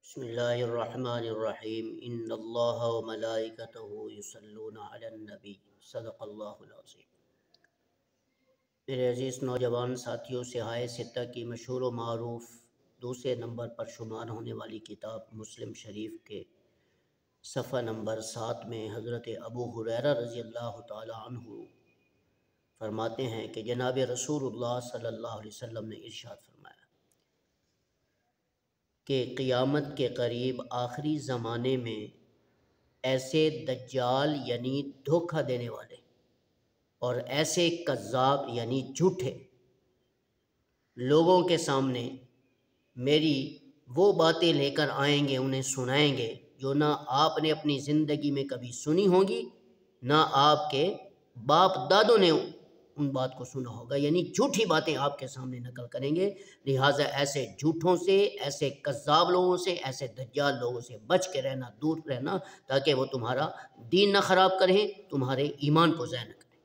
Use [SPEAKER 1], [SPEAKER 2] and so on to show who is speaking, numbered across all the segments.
[SPEAKER 1] بسم اللہ الرحمن الرحیم ان اللہ و ملائکتہ یصلون علی النبی صدق اللہ العظیم۔ میرے عزیز نوجوان ساتھیوں، سیاہ ستہ کی مشہور و معروف دوسرے نمبر پر شمار ہونے والی کتاب مسلم شریف کے صفحہ نمبر 7 میں حضرت ابو ہریرہ رضی اللہ تعالی عنہ فرماتے ہیں کہ جناب رسول اللہ صلی اللہ علیہ وسلم نے ارشاد فرمایا کہ قیامت کے قریب آخری زمانے میں ایسے دجال یعنی دھوکہ دینے والے اور ایسے کذاب یعنی جھوٹے لوگوں کے سامنے میری وہ باتیں لے کر آئیں گے، انہیں سنائیں گے جو نہ آپ نے اپنی زندگی میں کبھی سنی ہوں گی، نہ آپ کے باپ دادوں نے ان بات کو سنا ہوگا، یعنی جھوٹی باتیں آپ کے سامنے نقل کریں گے۔ لہٰذا ایسے جھوٹوں سے، ایسے کذاب لوگوں سے، ایسے دجال لوگوں سے بچ کے رہنا، دور رہنا، تاکہ وہ تمہارا دین نہ خراب کریں، تمہارے ایمان کو ضائع نہ کریں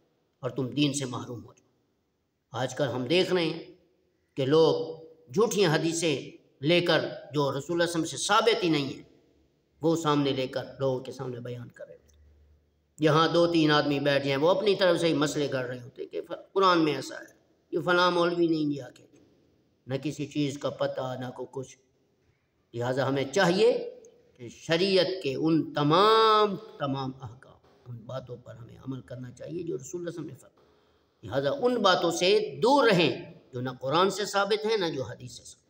[SPEAKER 1] اور تم دین سے محروم ہو جاؤ۔ آج کل ہم دیکھ رہے ہیں کہ لوگ جھوٹی حدیثیں لے کر جو رسول اللہ صلی اللہ علیہ وسلم سے ثابت ہی نہیں ہیں وہ سامنے لے کر لوگوں کے سامنے بیان کر رہے ہوتے ہیں۔ یہاں 2-3 آدمی بیٹھ جائیں، وہ اپنی طرف سے ہی مسئلے کر رہے ہوتے کہ قرآن میں ایسا ہے، یہ فلاں مولوی نہیں دیا کہ نہ کسی چیز کا پتہ نہ کو کچھ۔ لہٰذا ہمیں چاہیے کہ شریعت کے ان تمام احکام، ان باتوں پر ہمیں عمل کرنا چاہیے جو رسول اللہ صلی اللہ علیہ وسلم نے فرمایا۔ لہٰذا ان باتوں سے دور رہیں جو نہ قرآن سے ثابت ہیں نہ جو حدیث سے ثابت۔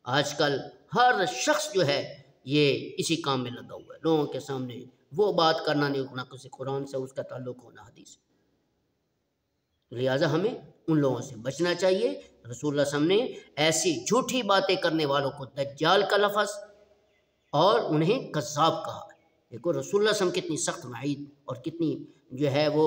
[SPEAKER 1] آج کل ہر شخص جو ہے یہ اسی کام میں لگا ہوا ہے، لوگوں کے سامنے وہ بات کرنا نہیں، نہ کسی قرآن سے اس کا تعلق ہونا حدیث۔ لہٰذا ہمیں ان لوگوں سے بچنا چاہیے۔ رسول اللہ صلی اللہ علیہ وسلم نے ایسی جھوٹی باتیں کرنے والوں کو دجال کا لفظ اور انہیں کذاب کہا ہے۔ دیکھو رسول اللہ صلی اللہ علیہ وسلم کتنی سخت وعید اور کتنی جو ہے وہ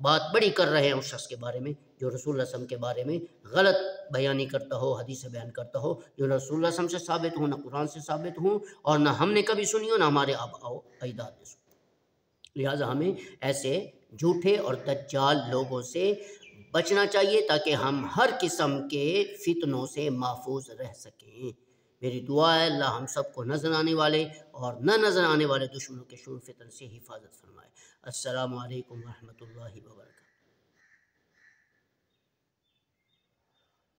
[SPEAKER 1] بات بڑی کر رہے ہیں اس شخص کے بارے میں جو رسول اللہ صلی اللہ علیہ وسلم کے بارے میں غلط بیانی کرتا ہو، حدیث بیان کرتا ہو جو نہ رسول اللہ صلی اللہ علیہ وسلم سے ثابت ہوں، نہ قرآن سے ثابت ہوں، اور نہ ہم نے کبھی سنی ہو، نہ ہمارے آباء و اجداد نے سنی۔ لہٰذا ہمیں ایسے جھوٹے اور دجال لوگوں سے بچنا چاہیے تاکہ ہم ہر قسم کے فتنوں سے محفوظ رہ سکیں۔ میری دعا ہے اللہ ہم سب کو نظر آنے والے اور نہ نظر آنے والے دشمنوں کے شرور فتن سے حفاظت فرمائے۔ السلام علیکم ورحمۃ اللہ وبرکاتہ۔